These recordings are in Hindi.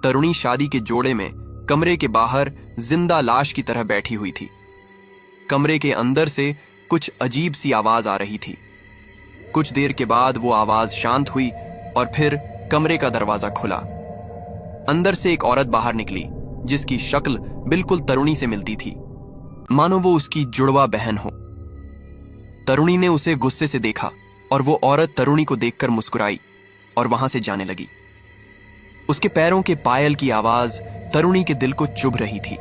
तरुणी शादी के जोड़े में कमरे के बाहर जिंदा लाश की तरह बैठी हुई थी। कमरे के अंदर से कुछ अजीब सी आवाज आ रही थी। कुछ देर के बाद वो आवाज शांत हुई और फिर कमरे का दरवाजा खुला। अंदर से एक औरत बाहर निकली जिसकी शक्ल बिल्कुल तरुणी से मिलती थी, मानो वो उसकी जुड़वा बहन हो। तरुणी ने उसे गुस्से से देखा और वो औरत तरुणी को देखकर मुस्कुराई और वहां से जाने लगी। उसके पैरों के पायल की आवाज तरुणी के दिल को चुभ रही थी,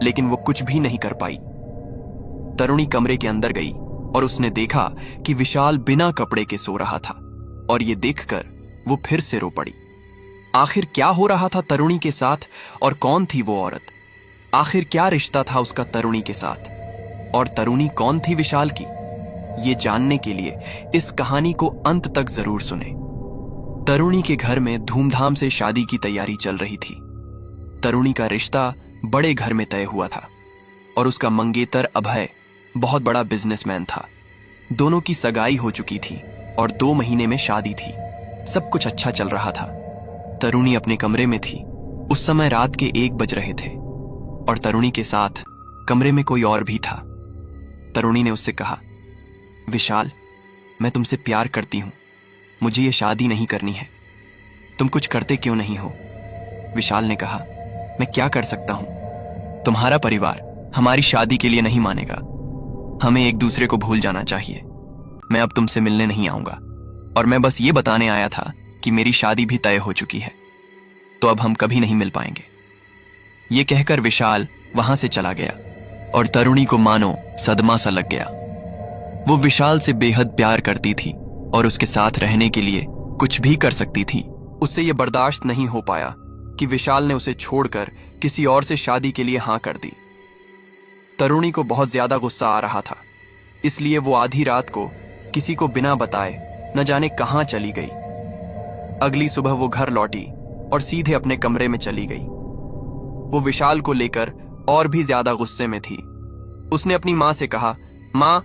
लेकिन वो कुछ भी नहीं कर पाई। तरुणी कमरे के अंदर गई और उसने देखा कि विशाल बिना कपड़े के सो रहा था, और ये देखकर वो फिर से रो पड़ी। आखिर क्या हो रहा था तरुणी के साथ, और कौन थी वो औरत? आखिर क्या रिश्ता था उसका तरुणी के साथ, और तरुणी कौन थी विशाल की? ये जानने के लिए इस कहानी को अंत तक जरूर सुने। तरुणी के घर में धूमधाम से शादी की तैयारी चल रही थी। तरुणी का रिश्ता बड़े घर में तय हुआ था और उसका मंगेतर अभय बहुत बड़ा बिजनेसमैन था। दोनों की सगाई हो चुकी थी और 2 महीने में शादी थी। सब कुछ अच्छा चल रहा था। तरुणी अपने कमरे में थी। उस समय रात के 1 बज रहे थे और तरुणी के साथ कमरे में कोई और भी था। तरुणी ने उससे कहा, विशाल, मैं तुमसे प्यार करती हूं, मुझे ये शादी नहीं करनी है। तुम कुछ करते क्यों नहीं हो? विशाल ने कहा, मैं क्या कर सकता हूं? तुम्हारा परिवार हमारी शादी के लिए नहीं मानेगा। हमें एक दूसरे को भूल जाना चाहिए। मैं अब तुमसे मिलने नहीं आऊंगा और मैं बस ये बताने आया था कि मेरी शादी भी तय हो चुकी है, तो अब हम कभी नहीं मिल पाएंगे। ये कहकर विशाल वहां से चला गया और तरुणी को मानो सदमा सा लग गया। वो विशाल से बेहद प्यार करती थी और उसके साथ रहने के लिए कुछ भी कर सकती थी। उससे ये बर्दाश्त नहीं हो पाया कि विशाल ने उसे छोड़कर किसी और से शादी के लिए हां कर दी। तरुणी को बहुत ज्यादा गुस्सा आ रहा था, इसलिए वो आधी रात को किसी को बिना बताए न जाने कहां चली गई। अगली सुबह वो घर लौटी और सीधे अपने कमरे में चली गई। वो विशाल को लेकर और भी ज्यादा गुस्से में थी। उसने अपनी मां से कहा, मां,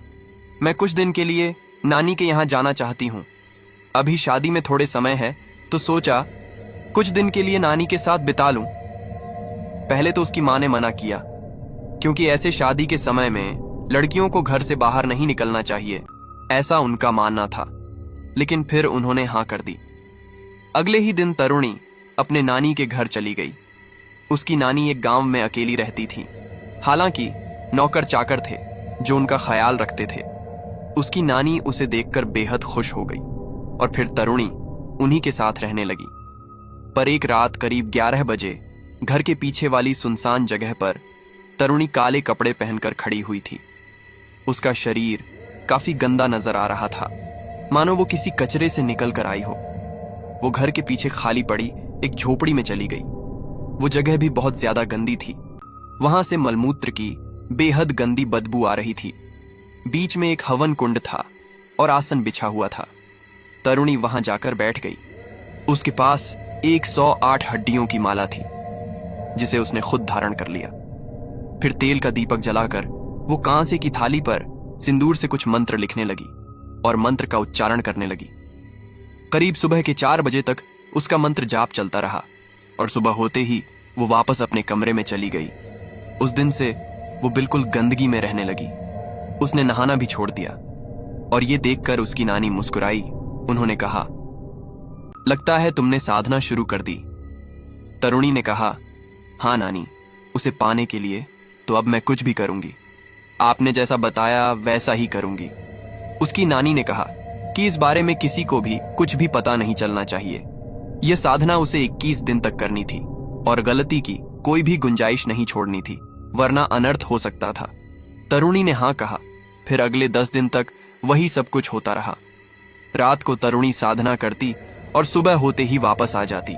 मैं कुछ दिन के लिए नानी के यहां जाना चाहती हूं। अभी शादी में थोड़े समय है, तो सोचा कुछ दिन के लिए नानी के साथ बिता लूं। पहले तो उसकी मां ने मना किया, क्योंकि ऐसे शादी के समय में लड़कियों को घर से बाहर नहीं निकलना चाहिए, ऐसा उनका मानना था। लेकिन फिर उन्होंने हां कर दी। अगले ही दिन तरुणी अपने नानी के घर चली गई। उसकी नानी एक गांव में अकेली रहती थी। हालांकि नौकर चाकर थे जो उनका ख्याल रखते थे। उसकी नानी उसे देखकर बेहद खुश हो गई और फिर तरुणी उन्हीं के साथ रहने लगी। पर एक रात करीब 11 बजे घर के पीछे वाली सुनसान जगह पर तरुणी काले कपड़े पहनकर खड़ी हुई थी। उसका शरीर काफी गंदा नजर आ रहा था, मानो वो किसी कचरे से निकल कर आई हो। वो घर के पीछे खाली पड़ी एक झोपड़ी में चली गई। वो जगह भी बहुत ज्यादा गंदी थी। वहां से मलमूत्र की बेहद गंदी बदबू आ रही थी। बीच में एक हवन कुंड था और आसन बिछा हुआ था। तरुणी वहां जाकर बैठ गई। उसके पास 108 हड्डियों की माला थी, जिसे उसने खुद धारण कर लिया। फिर तेल का दीपक जलाकर वो कांसे की थाली पर सिंदूर से कुछ मंत्र लिखने लगी और मंत्र का उच्चारण करने लगी। करीब सुबह के 4 बजे तक उसका मंत्र जाप चलता रहा और सुबह होते ही वो वापस अपने कमरे में चली गई। उस दिन से वो बिल्कुल गंदगी में रहने लगी। उसने नहाना भी छोड़ दिया और ये देखकर उसकी नानी मुस्कुराई। उन्होंने कहा, लगता है तुमने साधना शुरू कर दी। तरुणी ने कहा, हाँ नानी, उसे पाने के लिए तो अब मैं कुछ भी करूंगी। आपने जैसा बताया वैसा ही करूंगी। उसकी नानी ने कहा कि इस बारे में किसी को भी कुछ भी पता नहीं चलना चाहिए। यह साधना उसे 21 दिन तक करनी थी और गलती की कोई भी गुंजाइश नहीं छोड़नी थी, वरना अनर्थ हो सकता था। तरुणी ने हाँ कहा। फिर अगले 10 दिन तक वही सब कुछ होता रहा। रात को तरुणी साधना करती और सुबह होते ही वापस आ जाती।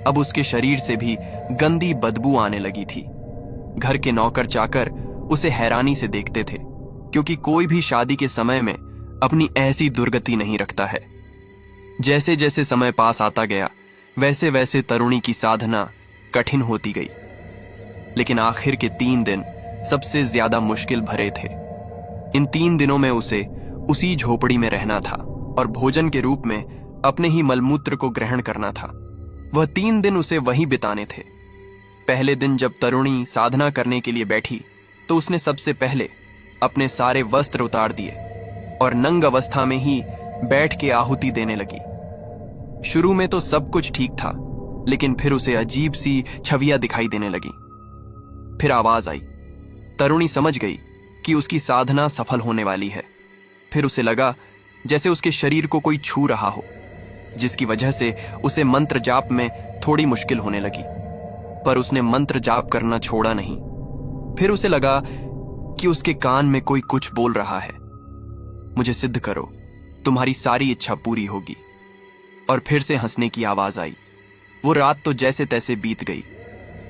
अब उसके शरीर से भी गंदी बदबू आने लगी थी। घर के नौकर चाकर उसे हैरानी से देखते थे, क्योंकि कोई भी शादी के समय में अपनी ऐसी दुर्गति नहीं रखता है। जैसे जैसे समय पास आता गया, वैसे वैसे तरुणी की साधना कठिन होती गई। लेकिन आखिर के 3 दिन सबसे ज्यादा मुश्किल भरे थे। इन 3 दिनों में उसे उसी झोपड़ी में रहना था और भोजन के रूप में अपने ही मलमूत्र को ग्रहण करना था। वह 3 दिन उसे वहीं बिताने थे। पहले दिन जब तरुणी साधना करने के लिए बैठी तो उसने सबसे पहले अपने सारे वस्त्र उतार दिए और नंग अवस्था में ही बैठ के आहुति देने लगी। शुरू में तो सब कुछ ठीक था, लेकिन फिर उसे अजीब सी छवियां दिखाई देने लगी। फिर आवाज आई। तरुणी समझ गई कि उसकी साधना सफल होने वाली है। फिर उसे लगा जैसे उसके शरीर को कोई छू रहा हो, जिसकी वजह से उसे मंत्र जाप में थोड़ी मुश्किल होने लगी। पर उसने मंत्र जाप करना छोड़ा नहीं। फिर उसे लगा कि उसके कान में कोई कुछ बोल रहा है, मुझे सिद्ध करो, तुम्हारी सारी इच्छा पूरी होगी। और फिर से हंसने की आवाज आई। वो रात तो जैसे तैसे बीत गई।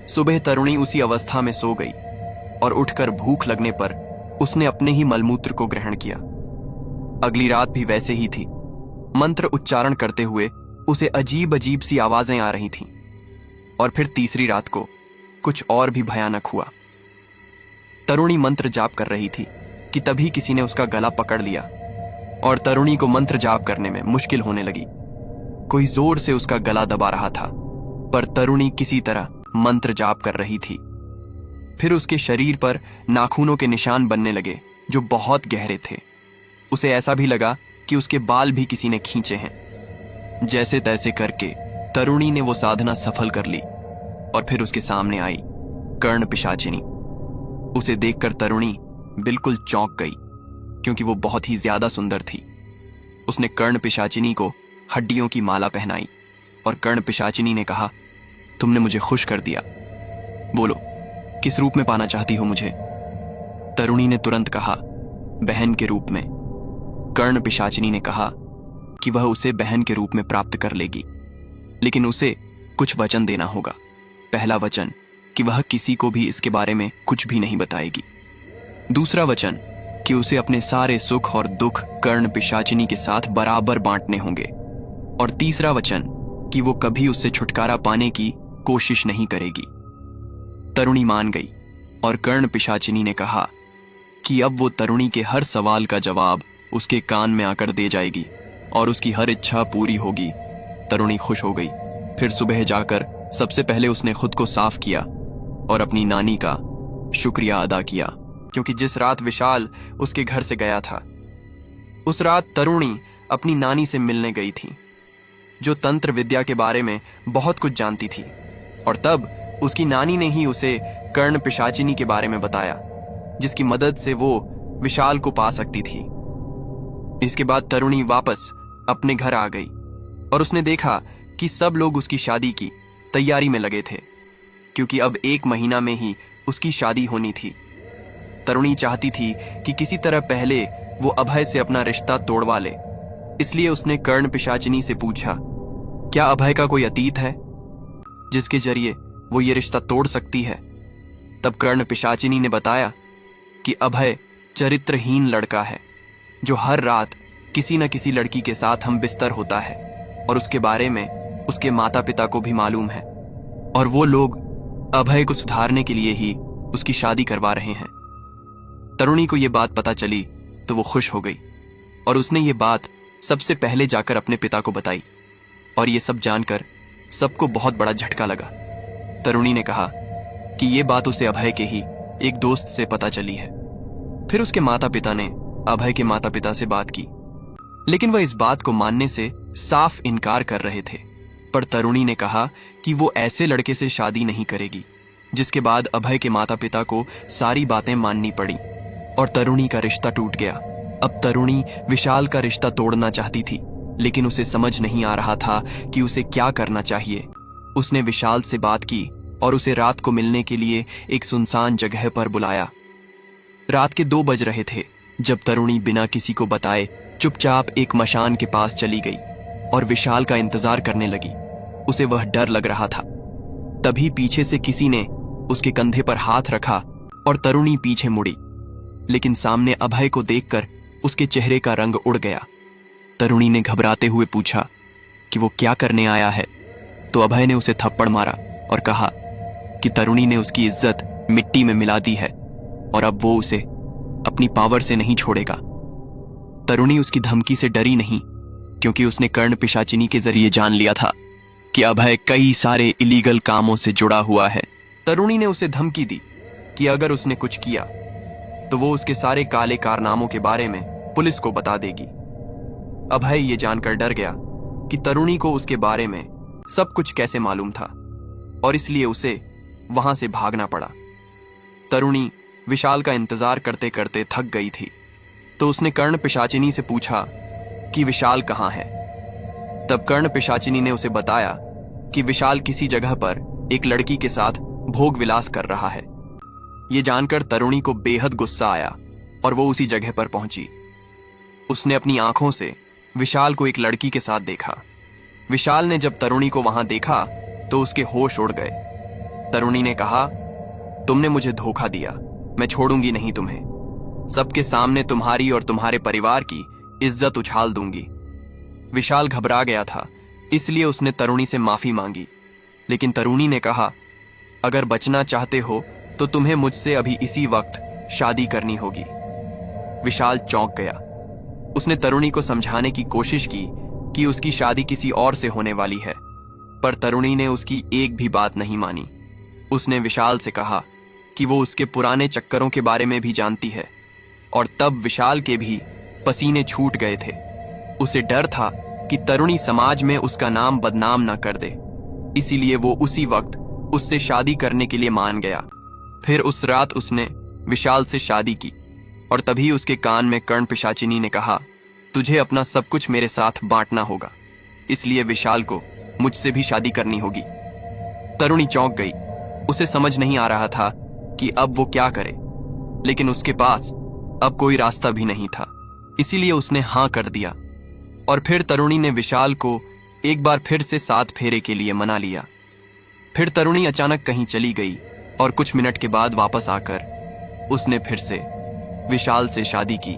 सुबह तरुणी उसी अवस्था में सो गई और उठकर भूख लगने पर उसने अपने ही मलमूत्र को ग्रहण किया। अगली रात भी वैसे ही थी। मंत्र उच्चारण करते हुए उसे अजीब अजीब सी आवाजें आ रही थीं। और फिर तीसरी रात को कुछ और भी भयानक हुआ। तरुणी मंत्र जाप कर रही थी कि तभी किसी ने उसका गला पकड़ लिया और तरुणी को मंत्र जाप करने में मुश्किल होने लगी। कोई जोर से उसका गला दबा रहा था, पर तरुणी किसी तरह मंत्र जाप कर रही थी। फिर उसके शरीर पर नाखूनों के निशान बनने लगे जो बहुत गहरे थे। उसे ऐसा भी लगा कि उसके बाल भी किसी ने खींचे हैं। जैसे तैसे करके तरुणी ने वो साधना सफल कर ली और फिर उसके सामने आई कर्ण पिशाचिनी। उसे देखकर तरुणी बिल्कुल चौंक गई, क्योंकि वो बहुत ही ज्यादा सुंदर थी। उसने कर्ण पिशाचिनी को हड्डियों की माला पहनाई और कर्ण पिशाचिनी ने कहा, तुमने मुझे खुश कर दिया। बोलो, किस रूप में पाना चाहती हो मुझे? तरुणी ने तुरंत कहा, बहन के रूप में। कर्ण पिशाचिनी ने कहा कि वह उसे बहन के रूप में प्राप्त कर लेगी, लेकिन उसे कुछ वचन देना होगा। पहला वचन कि वह किसी को भी इसके बारे में कुछ भी नहीं बताएगी। दूसरा वचन कि उसे अपने सारे सुख और दुख कर्ण पिशाचिनी के साथ बराबर बांटने होंगे। और तीसरा वचन कि वो कभी उससे छुटकारा पाने की कोशिश नहीं करेगी। तरुणी मान गई और कर्ण पिशाचिनी ने कहा कि अब वो तरुणी के हर सवाल का जवाब उसके कान में आकर दे जाएगी और उसकी हर इच्छा पूरी होगी। तरुणी खुश हो गई। फिर सुबह जाकर सबसे पहले उसने खुद को साफ किया और अपनी नानी का शुक्रिया अदा किया, क्योंकि जिस रात विशाल उसके घर से गया था, उस रात तरुणी अपनी नानी से मिलने गई थी, जो तंत्र विद्या के बारे में बहुत कुछ जानती थी। और तब उसकी नानी ने ही उसे कर्ण पिशाचिनी के बारे में बताया, जिसकी मदद से वो विशाल को पा सकती थी। इसके बाद तरुणी वापस अपने घर आ गई और उसने देखा कि सब लोग उसकी शादी की तैयारी में लगे थे, क्योंकि अब 1 महीना में ही उसकी शादी होनी थी। तरुणी चाहती थी कि किसी तरह पहले वो अभय से अपना रिश्ता तोड़वा ले, इसलिए उसने कर्ण पिशाचिनी से पूछा, क्या अभय का कोई अतीत है जिसके जरिए वो ये रिश्ता तोड़ सकती है? तब कर्ण पिशाचिनी ने बताया कि अभय चरित्रहीन लड़का है, जो हर रात किसी न किसी लड़की के साथ हम बिस्तर होता है और उसके बारे में उसके माता पिता को भी मालूम है, और वो लोग अभय को सुधारने के लिए ही उसकी शादी करवा रहे हैं। तरुणी को ये बात पता चली तो वो खुश हो गई और उसने ये बात सबसे पहले जाकर अपने पिता को बताई, और ये सब जानकर सबको बहुत बड़ा झटका लगा। तरुणी ने कहा कि ये बात उसे अभय के ही एक दोस्त से पता चली है। फिर उसके माता पिता ने अभय के माता पिता से बात की, लेकिन वह इस बात को मानने से साफ इनकार कर रहे थे। पर तरुणी ने कहा कि वो ऐसे लड़के से शादी नहीं करेगी, जिसके बाद अभय के माता पिता को सारी बातें माननी पड़ी और तरुणी का रिश्ता टूट गया। अब तरुणी विशाल का रिश्ता तोड़ना चाहती थी, लेकिन उसे समझ नहीं आ रहा था कि उसे क्या करना चाहिए। उसने विशाल से बात की और उसे रात को मिलने के लिए एक सुनसान जगह पर बुलाया। रात के 2 बज रहे थे जब तरुणी बिना किसी को बताए चुपचाप एक मशान के पास चली गई और विशाल का इंतजार करने लगी। उसे वह डर लग रहा था। तभी पीछे से किसी ने उसके कंधे पर हाथ रखा और तरुणी पीछे मुड़ी, लेकिन सामने अभय को देखकर उसके चेहरे का रंग उड़ गया। तरुणी ने घबराते हुए पूछा कि वो क्या करने आया है, तो अभय ने उसे थप्पड़ मारा और कहा कि तरुणी ने उसकी इज्जत मिट्टी में मिला दी है और अब वो उसे अपनी पावर से नहीं छोड़ेगा। तरुणी उसकी धमकी से डरी नहीं, क्योंकि उसने कर्ण पिशाचिनी के जरिए जान लिया था कि अभय कई सारे इलीगल कामों से जुड़ा हुआ है। तरुणी ने उसे धमकी दी कि अगर उसने कुछ किया तो वो उसके सारे काले कारनामों के बारे में पुलिस को बता देगी। अभय ये जानकर डर गया कि तरुणी को उसके बारे में सब कुछ कैसे मालूम था और इसलिए उसे वहां से भागना पड़ा। तरुणी विशाल का इंतजार करते करते थक गई थी, तो उसने कर्ण पिशाचिनी से पूछा कि विशाल कहाँ है। तब कर्ण पिशाचिनी ने उसे बताया कि विशाल किसी जगह पर एक लड़की के साथ भोग विलास कर रहा है। ये जानकर तरुणी को बेहद गुस्सा आया और वो उसी जगह पर पहुंची। उसने अपनी आंखों से विशाल को एक लड़की के साथ देखा। विशाल ने जब तरुणी को वहां देखा तो उसके होश उड़ गए। तरुणी ने कहा, तुमने मुझे धोखा दिया, मैं छोड़ूंगी नहीं तुम्हें। सबके सामने तुम्हारी और तुम्हारे परिवार की इज्जत उछाल दूंगी। विशाल घबरा गया था, इसलिए उसने तरुणी से माफी मांगी, लेकिन तरुणी ने कहा, अगर बचना चाहते हो तो तुम्हें मुझसे अभी इसी वक्त शादी करनी होगी। विशाल चौंक गया। उसने तरुणी को समझाने की कोशिश की कि उसकी शादी किसी और से होने वाली है, पर तरुणी ने उसकी एक भी बात नहीं मानी। उसने विशाल से कहा कि वो उसके पुराने चक्करों के बारे में भी जानती है, और तब विशाल के भी पसीने छूट गए थे। उसे डर था कि तरुणी समाज में उसका नाम बदनाम न कर दे, इसीलिए वो उसी वक्त उससे शादी करने के लिए मान गया। फिर उस रात उसने विशाल से शादी की, और तभी उसके कान में कर्ण पिशाचिनी ने कहा, तुझे अपना सब कुछ मेरे साथ बांटना होगा, इसलिए विशाल को मुझसे भी शादी करनी होगी। तरुणी चौंक गई। उसे समझ नहीं आ रहा था कि अब वो क्या करे, लेकिन उसके पास अब कोई रास्ता भी नहीं था, इसीलिए उसने हां कर दिया। और फिर तरुणी ने विशाल को एक बार फिर से 7 फेरे के लिए मना लिया। फिर तरुणी अचानक कहीं चली गई और कुछ मिनट के बाद वापस आकर उसने फिर से विशाल से शादी की।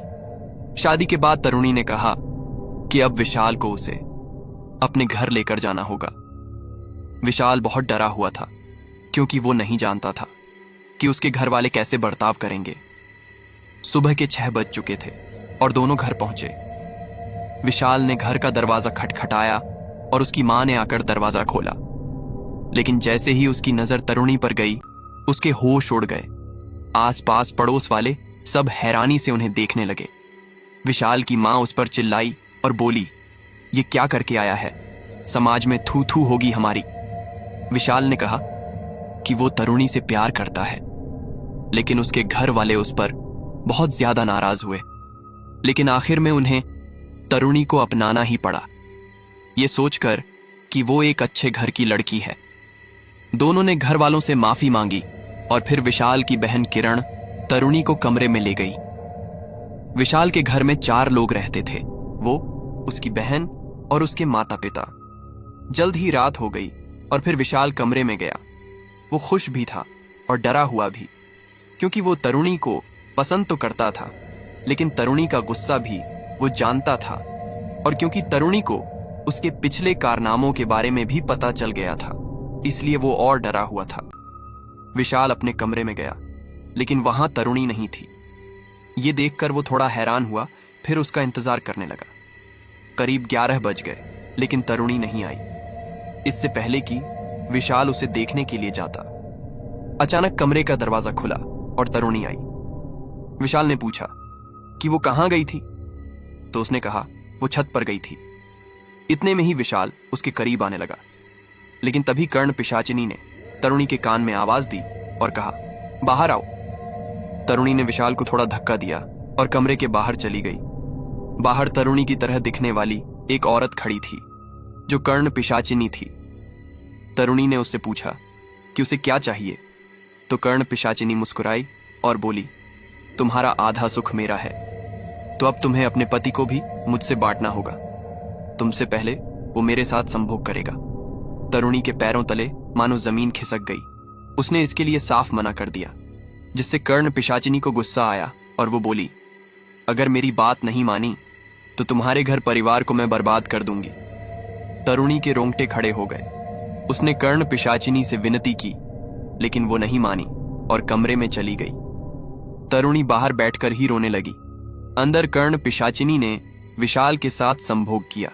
शादी के बाद तरुणी ने कहा कि अब विशाल को उसे अपने घर लेकर जाना होगा। विशाल बहुत डरा हुआ था, क्योंकि वो नहीं जानता था कि उसके घर वाले कैसे बर्ताव करेंगे। सुबह के 6 बज चुके थे और दोनों घर पहुंचे। विशाल ने घर का दरवाजा खटखटाया और उसकी मां ने आकर दरवाजा खोला, लेकिन जैसे ही उसकी नजर तरुणी पर गई, उसके होश उड़ गए। आसपास पड़ोस वाले सब हैरानी से उन्हें देखने लगे। विशाल की मां उस पर चिल्लाई और बोली, ये क्या करके आया है, समाज में थू थू होगी हमारी। विशाल ने कहा कि वो तरुणी से प्यार करता है, लेकिन उसके घर वाले उस पर बहुत ज्यादा नाराज हुए। लेकिन आखिर में उन्हें तरुणी को अपनाना ही पड़ा, ये सोचकर कि वो एक अच्छे घर की लड़की है। दोनों ने घर वालों से माफी मांगी और फिर विशाल की बहन किरण तरुणी को कमरे में ले गई। विशाल के घर में 4 लोग रहते थे, वो, उसकी बहन और उसके माता पिता। जल्द ही रात हो गई और फिर विशाल कमरे में गया। वो खुश भी था और डरा हुआ भी, क्योंकि वो तरुणी को पसंद तो करता था, लेकिन तरुणी का गुस्सा भी वो जानता था, और क्योंकि तरुणी को उसके पिछले कारनामों के बारे में भी पता चल गया था, इसलिए वो और डरा हुआ था। विशाल अपने कमरे में गया, लेकिन वहां तरुणी नहीं थी। ये देखकर वो थोड़ा हैरान हुआ, फिर उसका इंतजार करने लगा। करीब 11 बज गए, लेकिन तरुणी नहीं आई। इससे पहले कि विशाल उसे देखने के लिए जाता, अचानक कमरे का दरवाजा खुला और तरुणी आई। विशाल ने पूछा कि वो कहां गई थी, तो उसने कहा वो छत पर गई थी। इतने में ही विशाल उसके करीब आने लगा, लेकिन तभी कर्ण पिशाचिनी ने तरुणी के कान में आवाज दी और कहा, बाहर आओ। तरुणी ने विशाल को थोड़ा धक्का दिया और कमरे के बाहर चली गई। बाहर तरुणी की तरह दिखने वाली एक औरत खड़ी थी, जो कर्ण पिशाचिनी थी। तरुणी ने उससे पूछा कि उसे क्या चाहिए, तो कर्ण पिशाचिनी मुस्कुराई और बोली, तुम्हारा आधा सुख मेरा है, तो अब तुम्हें अपने पति को भी मुझसे बांटना होगा। तुमसे पहले वो मेरे साथ संभोग करेगा। तरुणी के पैरों तले मानो जमीन खिसक गई। उसने इसके लिए साफ मना कर दिया, जिससे कर्ण पिशाचिनी को गुस्सा आया और वो बोली, अगर मेरी बात नहीं मानी तो तुम्हारे घर परिवार को मैं बर्बाद कर दूंगी। तरुणी के रोंगटे खड़े हो गए। उसने कर्ण पिशाचिनी से विनती की, लेकिन वो नहीं मानी और कमरे में चली गई। तरुणी बाहर बैठकर ही रोने लगी। अंदर कर्ण पिशाचिनी ने विशाल के साथ संभोग किया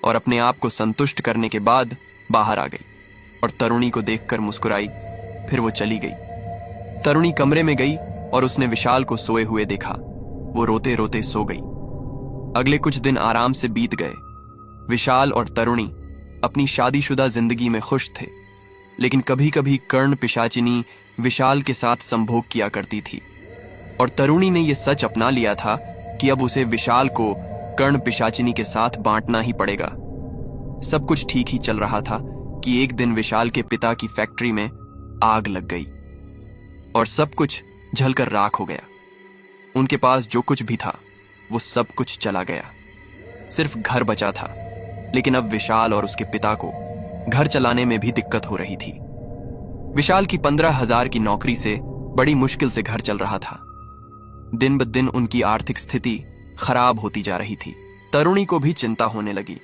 और अपने आप को संतुष्ट करने के बाद बाहर आ गई और तरुणी को देखकर मुस्कुराई। फिर वो चली गई। तरुणी कमरे में गई और उसने विशाल को सोए हुए देखा। वो रोते रोते सो गई। अगले कुछ दिन आराम से बीत गए। विशाल और तरुणी अपनी शादीशुदा जिंदगी में खुश थे, लेकिन कभी कभी कर्ण पिशाचिनी विशाल के साथ संभोग किया करती थी और तरुणी ने यह सच अपना लिया था कि अब उसे विशाल को कर्ण पिशाचिनी के साथ बांटना ही पड़ेगा। सब कुछ ठीक ही चल रहा था कि एक दिन विशाल के पिता की फैक्ट्री में आग लग गई और सब कुछ जलकर राख हो गया। उनके पास जो कुछ भी था वो सब कुछ चला गया। सिर्फ घर बचा था, लेकिन अब विशाल और उसके पिता को घर चलाने में भी दिक्कत हो रही थी। विशाल की 15,000 की नौकरी से बड़ी मुश्किल से घर चल रहा था। दिन ब दिन उनकी आर्थिक स्थिति खराब होती जा रही थी। तरुणी को भी चिंता होने लगी।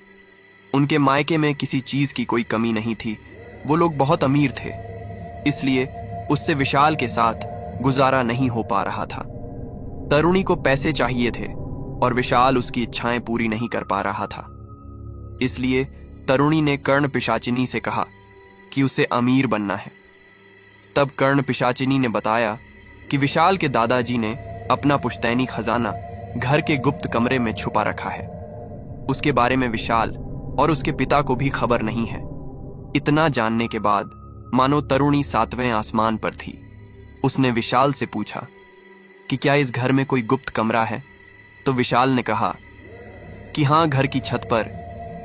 उनके मायके में किसी चीज की कोई कमी नहीं थी। वो लोग बहुत अमीर थे, इसलिए उससे विशाल के साथ गुजारा नहीं हो पा रहा था। तरुणी को पैसे चाहिए थे और विशाल उसकी इच्छाएं पूरी नहीं कर पा रहा था। इसलिए तरुणी ने कर्ण पिशाचिनी से कहा कि उसे अमीर बनना है। तब कर्ण पिशाचिनी ने बताया कि विशाल के दादाजी ने अपना पुश्तैनी खजाना घर के गुप्त कमरे में छुपा रखा है। उसके बारे में विशाल और उसके पिता को भी खबर नहीं है। इतना जानने के बाद मानो तरुणी 7वें आसमान पर थी। उसने विशाल से पूछा कि क्या इस घर में कोई गुप्त कमरा है? तो विशाल ने कहा कि हाँ, घर की छत पर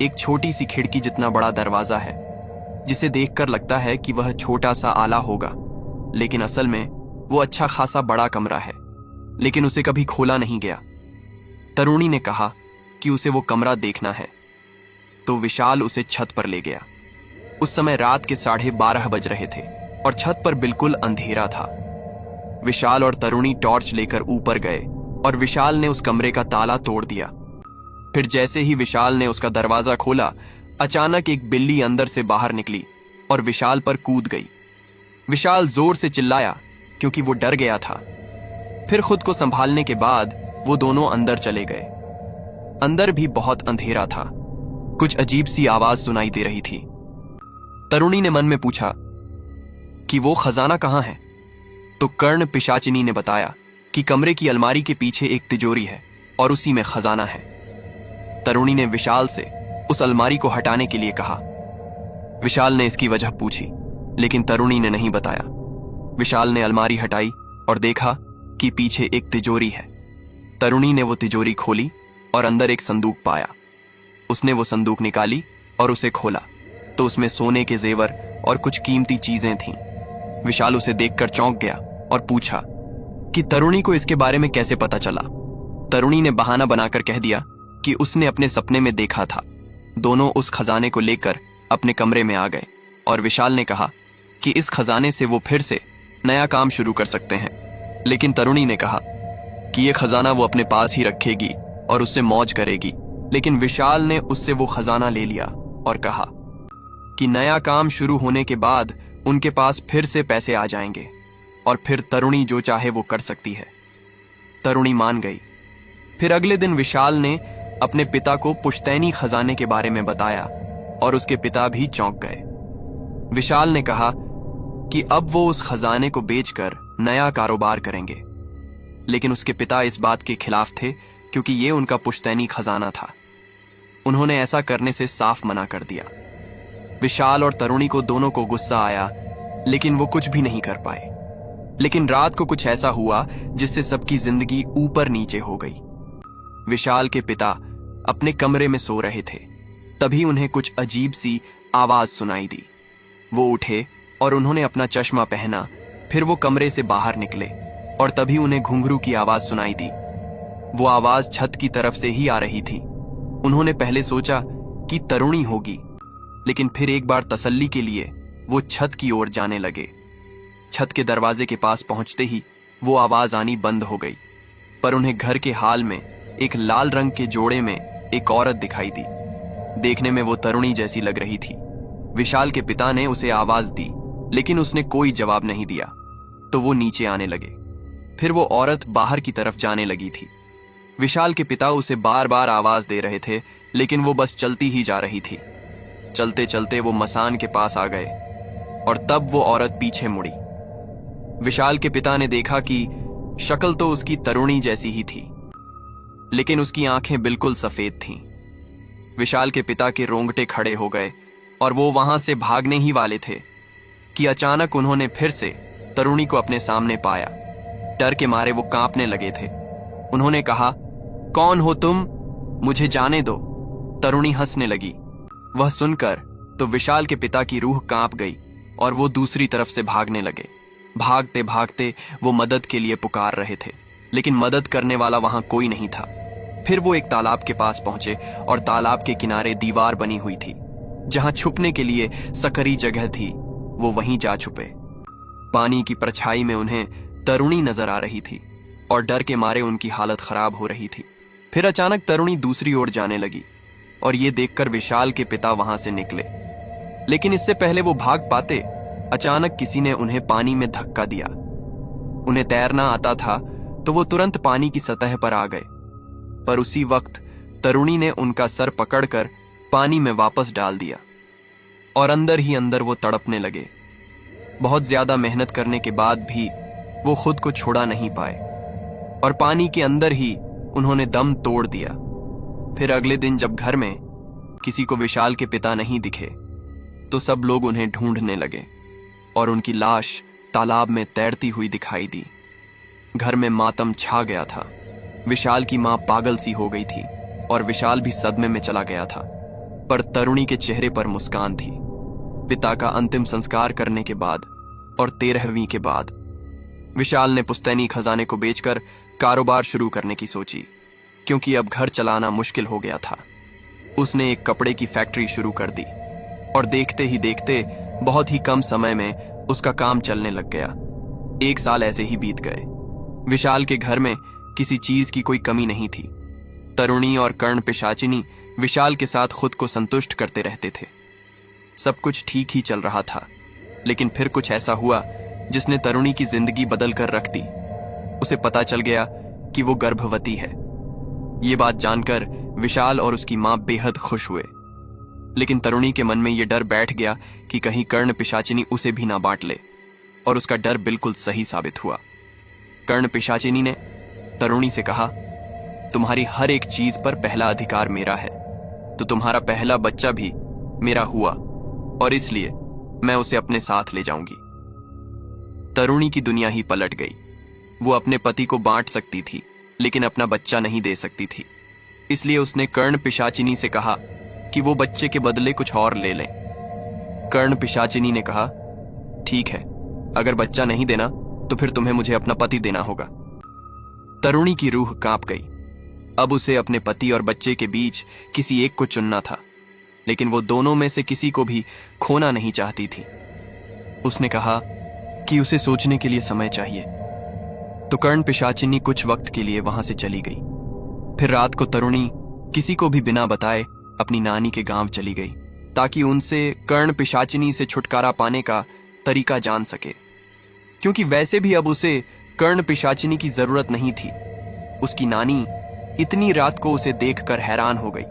एक छोटी सी खिड़की जितना बड़ा दरवाजा है, जिसे देखकर लगता है कि वह छोटा सा आला होगा, लेकिन असल में वो अच्छा खासा बड़ा कमरा है, लेकिन उसे कभी खोला नहीं गया। तरुणी ने कहा कि उसे वो कमरा देखना है, तो विशाल उसे छत पर ले गया। उस समय रात के 12:30 बज रहे थे और छत पर बिल्कुल अंधेरा था। विशाल और तरुणी टॉर्च लेकर ऊपर गए और विशाल ने उस कमरे का ताला तोड़ दिया। फिर जैसे ही विशाल ने उसका दरवाजा खोला, अचानक एक बिल्ली अंदर से बाहर निकली और विशाल पर कूद गई। विशाल जोर से चिल्लाया क्योंकि वो डर गया था। फिर खुद को संभालने के बाद वो दोनों अंदर चले गए। अंदर भी बहुत अंधेरा था। कुछ अजीब सी आवाज सुनाई दे रही थी। तरुणी ने मन में पूछा कि वो खजाना कहाँ है? तो कर्ण पिशाचिनी ने बताया कि कमरे की अलमारी के पीछे एक तिजोरी है और उसी में खजाना है। तरुणी ने विशाल से उस अलमारी को हटाने के लिए कहा। विशाल ने इसकी वजह पूछी, लेकिन तरुणी ने नहीं बताया। विशाल ने अलमारी हटाई और देखा कि पीछे एक तिजोरी है। तरुणी ने वो तिजोरी खोली और अंदर एक संदूक पाया। उसने वो संदूक निकाली और उसे खोला तो उसमें सोने के जेवर और कुछ कीमती चीजें थीं। विशाल उसे देखकर चौंक गया और पूछा कि तरुणी को इसके बारे में कैसे पता चला। तरुणी ने बहाना बनाकर कह दिया कि उसने अपने सपने में देखा था। दोनों उस खजाने को लेकर अपने कमरे में आ गए और विशाल ने कहा कि इस खजाने से वो फिर से नया काम शुरू कर सकते हैं, लेकिन तरुणी ने कहा कि ये खजाना वो अपने पास ही रखेगी और उससे मौज करेगी। लेकिन विशाल ने उससे वो खजाना ले लिया और कहा कि नया काम शुरू होने के बाद उनके पास फिर से पैसे आ जाएंगे और फिर तरुणी जो चाहे वो कर सकती है। तरुणी मान गई। फिर अगले दिन विशाल ने अपने पिता को पुश्तैनी खजाने के बारे में बताया और उसके पिता भी चौंक गए। विशाल ने कहा कि अब वो उस खजाने को बेचकर नया कारोबार करेंगे, लेकिन उसके पिता इस बात के खिलाफ थे क्योंकि ये उनका पुश्तैनी खजाना था। उन्होंने ऐसा करने से साफ मना कर दिया। विशाल और तरुणी को दोनों को गुस्सा आया, लेकिन वो कुछ भी नहीं कर पाए। लेकिन रात को कुछ ऐसा हुआ जिससे सबकी जिंदगी ऊपर नीचे हो गई। विशाल के पिता अपने कमरे में सो रहे थे, तभी उन्हें कुछ अजीब सी आवाज सुनाई दी। वो उठे और उन्होंने अपना चश्मा पहना। फिर वो कमरे से बाहर निकले और तभी उन्हें घुंघरू की आवाज सुनाई दी। वो आवाज छत की तरफ से ही आ रही थी। उन्होंने पहले सोचा कि तरुणी होगी, लेकिन फिर एक बार तसल्ली के लिए वो छत की ओर जाने लगे। छत के दरवाजे के पास पहुंचते ही वो आवाज आनी बंद हो गई, पर उन्हें घर के हाल में एक लाल रंग के जोड़े में एक औरत दिखाई दी। देखने में वो तरुणी जैसी लग रही थी। विशाल के पिता ने उसे आवाज दी, लेकिन उसने कोई जवाब नहीं दिया, तो वो नीचे आने लगे। फिर वो औरत बाहर की तरफ जाने लगी थी। विशाल के पिता उसे बार बार आवाज दे रहे थे, लेकिन वो बस चलती ही जा रही थी। चलते चलते वो मसान के पास आ गए और तब वो औरत पीछे मुड़ी। विशाल के पिता ने देखा कि शक्ल तो उसकी तरुणी जैसी ही थी, लेकिन उसकी आंखें बिल्कुल सफेद थीं। विशाल के पिता के रोंगटे खड़े हो गए और वो वहां से भागने ही वाले थे कि अचानक उन्होंने फिर से तरुणी को अपने सामने पाया। डर के मारे वो कांपने लगे थे। उन्होंने कहा, कौन हो तुम? मुझे जाने दो। तरुणी हंसने लगी। वह सुनकर तो विशाल के पिता की रूह कांप गई और वो दूसरी तरफ से भागने लगे। भागते भागते वो मदद के लिए पुकार रहे थे, लेकिन मदद करने वाला वहां कोई नहीं था। फिर वो एक तालाब के पास पहुंचे और तालाब के किनारे दीवार बनी हुई थी। जहां छुपने के लिए सकरी जगह थी, वो वहीं जा छुपे। पानी की परछाई में उन्हें तरुणी नजर आ रही थी और डर के मारे उनकी हालत खराब हो रही थी। फिर अचानक तरुणी दूसरी ओर जाने लगी और ये देखकर विशाल के पिता वहां से निकले, लेकिन इससे पहले वो भाग पाते, अचानक किसी ने उन्हें पानी में धक्का दिया। उन्हें तैरना आता था तो वो तुरंत पानी की सतह पर आ गए, पर उसी वक्त तरुणी ने उनका सर पकड़कर पानी में वापस डाल दिया और अंदर ही अंदर वो तड़पने लगे। बहुत ज्यादा मेहनत करने के बाद भी वो खुद को छोड़ा नहीं पाए और पानी के अंदर ही उन्होंने दम तोड़ दिया। फिर अगले दिन जब घर में किसी को विशाल के पिता नहीं दिखे तो सब लोग उन्हें ढूंढने लगे और उनकी लाश तालाब में तैरती हुई दिखाई दी। घर में मातम छा गया था। विशाल की मां पागल सी हो गई थी और विशाल भी सदमे में चला गया था, पर तरुणी के चेहरे पर मुस्कान थी। पिता का अंतिम संस्कार करने के बाद और 13वीं के बाद विशाल ने पुश्तैनी खजाने को बेचकर कारोबार शुरू करने की सोची, क्योंकि अब घर चलाना मुश्किल हो गया था। उसने एक कपड़े की फैक्ट्री शुरू कर दी और देखते ही देखते बहुत ही कम समय में उसका काम चलने लग गया। 1 साल ऐसे ही बीत गए। विशाल के घर में किसी चीज की कोई कमी नहीं थी। तरुणी और कर्ण पिशाचिनी विशाल के साथ खुद को संतुष्ट करते रहते थे। सब कुछ ठीक ही चल रहा था, लेकिन फिर कुछ ऐसा हुआ जिसने तरुणी की जिंदगी बदल कर रख दी। उसे पता चल गया कि वो गर्भवती है। ये बात जानकर विशाल और उसकी मां बेहद खुश हुए, लेकिन तरुणी के मन में ये डर बैठ गया कि कहीं कर्ण पिशाचिनी उसे भी ना बांट ले, और उसका डर बिल्कुल सही साबित हुआ। कर्ण पिशाचिनी ने तरुणी से कहा, तुम्हारी हर एक चीज पर पहला अधिकार मेरा है, तो तुम्हारा पहला बच्चा भी मेरा हुआ और इसलिए मैं उसे अपने साथ ले जाऊंगी। तरुणी की दुनिया ही पलट गई। वो अपने पति को बांट सकती थी, लेकिन अपना बच्चा नहीं दे सकती थी। इसलिए उसने कर्ण पिशाचिनी से कहा कि वो बच्चे के बदले कुछ और ले लें। कर्ण पिशाचिनी ने कहा, ठीक है, अगर बच्चा नहीं देना तो फिर तुम्हें मुझे अपना पति देना होगा। तरुणी की रूह कांप गई। अब उसे अपने पति और बच्चे के बीच किसी एक को चुनना था, लेकिन वो दोनों में से किसी को भी खोना नहीं चाहती थी। उसने कहा कि उसे सोचने के लिए समय चाहिए। तो कर्ण पिशाचिनी कुछ वक्त के लिए वहां से चली गई। फिर रात को तरुणी किसी को भी बिना बताए अपनी नानी के गांव चली गई, ताकि उनसे कर्ण पिशाचिनी से छुटकारा पाने का तरीका जान सके, क्योंकि वैसे भी अब उसे कर्ण पिशाचिनी की जरूरत नहीं थी। उसकी नानी इतनी रात को उसे देखकर हैरान हो गई।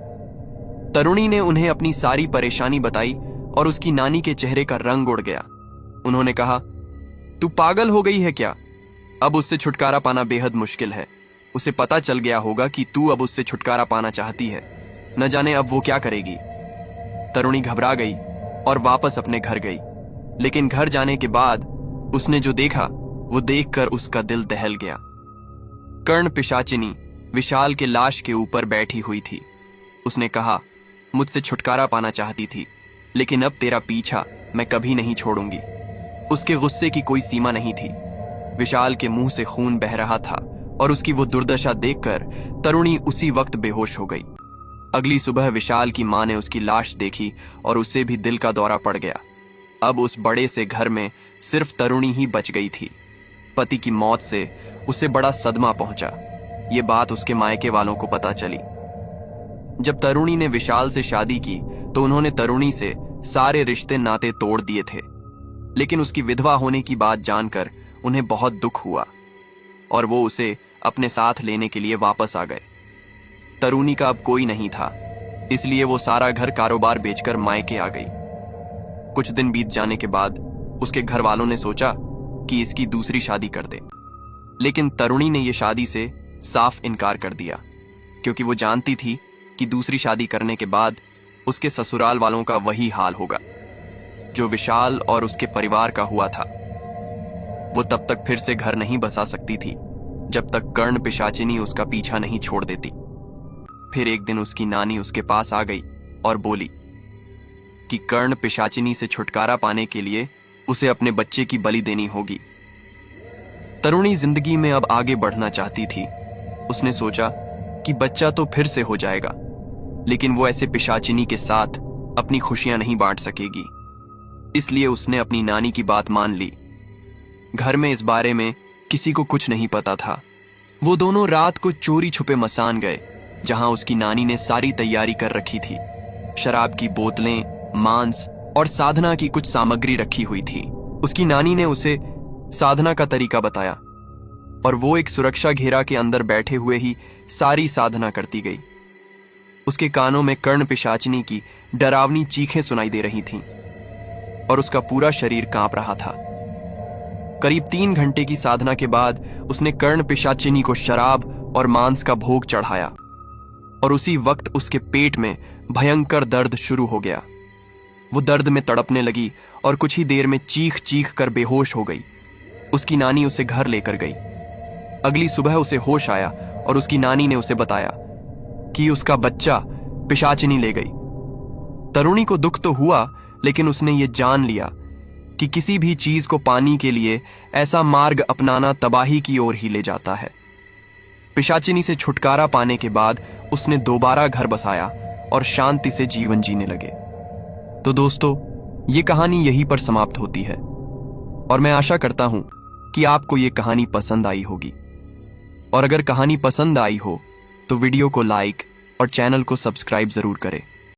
तरुणी ने उन्हें अपनी सारी परेशानी बताई और उसकी नानी के चेहरे का रंग उड़ गया। उन्होंने कहा, तू पागल हो गई है क्या? अब उससे छुटकारा पाना बेहद मुश्किल है। उसे पता चल गया होगा कि तू अब उससे छुटकारा पाना चाहती है। न जाने अब वो क्या करेगी। तरुणी घबरा गई और वापस अपने घर गई, लेकिन घर जाने के बाद उसने जो देखा वो देखकर उसका दिल दहल गया। कर्ण पिशाचिनी विशाल के लाश के ऊपर बैठी हुई थी। उसने कहा, मुझसे छुटकारा पाना चाहती थी, लेकिन अब तेरा पीछा मैं कभी नहीं छोड़ूंगी। उसके गुस्से की कोई सीमा नहीं थी। विशाल के मुंह से खून बह रहा था और उसकी वो दुर्दशा देखकर तरुणी उसी वक्त बेहोश हो गई। अगली सुबह विशाल की मां ने उसकी लाश देखी और उसे भी दिल का दौरा पड़ गया। अब उस बड़े से घर में सिर्फ तरुणी ही बच गई थी। पति की मौत से उसे बड़ा सदमा पहुंचा। ये बात उसके मायके वालों को पता चली। जब तरुणी ने विशाल से शादी की तो उन्होंने तरुणी से सारे रिश्ते नाते तोड़ दिए थे, लेकिन उसकी विधवा होने की बात जानकर उन्हें बहुत दुख हुआ और वो उसे अपने साथ लेने के लिए वापस आ गए। तरुणी का अब कोई नहीं था, इसलिए वो सारा घर कारोबार बेचकर मायके आ गई। कुछ दिन बीत जाने के बाद उसके घर वालों ने सोचा कि इसकी दूसरी शादी कर दे, लेकिन तरुणी ने यह शादी से साफ इनकार कर दिया, क्योंकि वो जानती थी कि दूसरी शादी करने के बाद उसके ससुराल वालों का वही हाल होगा जो विशाल और उसके परिवार का हुआ था। वो तब तक फिर से घर नहीं बसा सकती थी जब तक कर्ण पिशाचिनी उसका पीछा नहीं छोड़ देती। फिर एक दिन उसकी नानी उसके पास आ गई और बोली कि कर्ण पिशाचिनी से छुटकारा पाने के लिए उसे अपने बच्चे की बलि देनी होगी। तरुणी जिंदगी में अब आगे बढ़ना चाहती थी। उसने सोचा कि बच्चा तो फिर से हो जाएगा, लेकिन वो ऐसे पिशाचिनी के साथ अपनी खुशियां नहीं बांट सकेगी। इसलिए उसने अपनी नानी की बात मान ली। घर में इस बारे में किसी को कुछ नहीं पता था। वो दोनों रात को चोरी छुपे मसान गए, जहां उसकी नानी ने सारी तैयारी कर रखी थी। शराब की बोतलें, मांस और साधना की कुछ सामग्री रखी हुई थी। उसकी नानी ने उसे साधना का तरीका बताया और वो एक सुरक्षा घेरा के अंदर बैठे हुए ही सारी साधना करती गई। उसके कानों में कर्ण पिशाचिनी की डरावनी चीखें सुनाई दे रही थीं और उसका पूरा शरीर कांप रहा था। करीब 3 घंटे की साधना के बाद उसने कर्ण पिशाचिनी को शराब और मांस का भोग चढ़ाया और उसी वक्त उसके पेट में भयंकर दर्द शुरू हो गया। वो दर्द में तड़पने लगी और कुछ ही देर में चीख चीख कर बेहोश हो गई। उसकी नानी उसे घर लेकर गई। अगली सुबह उसे होश आया और उसकी नानी ने उसे बताया कि उसका बच्चा पिशाचिनी ले गई। तरुणी को दुख तो हुआ, लेकिन उसने ये जान लिया कि किसी भी चीज को पाने के लिए ऐसा मार्ग अपनाना तबाही की ओर ही ले जाता है। पिशाचिनी से छुटकारा पाने के बाद उसने दोबारा घर बसाया और शांति से जीवन जीने लगे। तो दोस्तों, ये कहानी यहीं पर समाप्त होती है और मैं आशा करता हूं कि आपको ये कहानी पसंद आई होगी। और अगर कहानी पसंद आई हो तो वीडियो को लाइक और चैनल को सब्सक्राइब जरूर करें।